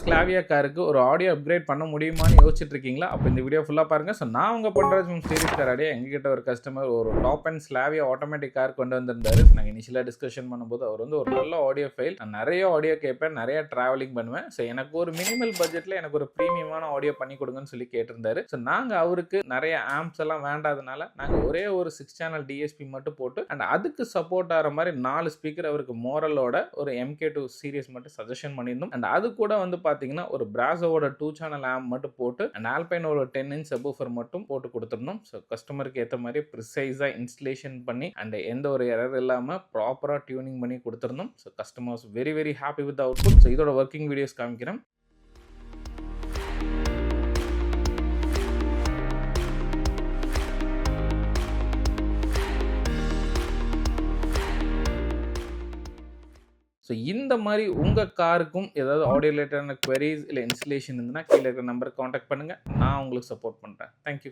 Slavia காருக்கு ஒரு audio upgrade பண்ண முடியுமான்னு யோசிச்சுட்டு இருக்கீங்களா? அப்போ இந்த வீடியோ ஃபுல்லா பாருங்க. ஸோ நான் உங்க Ponraj from series car audio. எங்ககிட்ட ஒரு கஸ்டமர் ஒரு top and Slavia automatic car கொண்டு வந்திருந்தாரு. நாங்கள் இனிஷியலாக டிஸ்கஷன் பண்ணும்போது அவர் வந்து ஒரு நல்ல ஆடியோ ஃபைல், நான் நிறைய ஆடியோ கேட்பேன், நிறைய டிராவலிங் பண்ணுவேன். ஸோ எனக்கு ஒரு மினிமல் பட்ஜெட்டில் எனக்கு ஒரு ப்ரீமியமான ஆடியோ பண்ணி கொடுங்கன்னு சொல்லி கேட்டிருந்தாரு. ஸோ நாங்கள் அவருக்கு நிறைய ஆம்ப்ஸ் எல்லாம் வேண்டாதனால நாங்கள் ஒரே ஒரு 6 சேனல் டிஎஸ்பி மட்டும் போட்டு அண்ட் அதுக்கு சப்போர்ட் ஆகிற மாதிரி 4 ஸ்பீக்கர் அவருக்கு மோரலோட ஒரு MK2 சீரிஸ் மட்டும் சஜஷன் பண்ணியிருந்தோம். அண்ட் அது கூட வந்து பார்த்தீங்கன்னா ஒரு பிராசோட 2 சேனல் ஆம்ப் மட்டும் போட்டு அண்ட் ஆல்பைனோட 10 இன்ச் சப்வூஃபர் மட்டும் போட்டு கொடுத்துருந்தோம். ஸோ கஸ்டமருக்கு ஏற்ற மாதிரி ப்ரிசைஸாக இன்ஸ்டலேஷன் பண்ணி அண்ட் எந்த ஒரு எரர் இல்லாமல் ப்ராப்பராக டியூனிங் பண்ணி கொடுத்துருந்தோம். So customers very very happy with output. So இதோட ஒர்க்கிங் வீடியோஸ் காமிக்கிறேன். ஸோ இந்த மாதிரி உங்கள் காருக்கும் ஏதாவது ஆடியோ ரிலேட்டடான குவரிஸ் இல்லை இன்ஸ்டலேஷன் இருந்ததுன்னா கீழே இருக்கிற நம்பருக்கு காண்டாக்ட் பண்ணுங்கள். நான் உங்களுக்கு சப்போர்ட் பண்ணுறேன். தேங்க்யூ.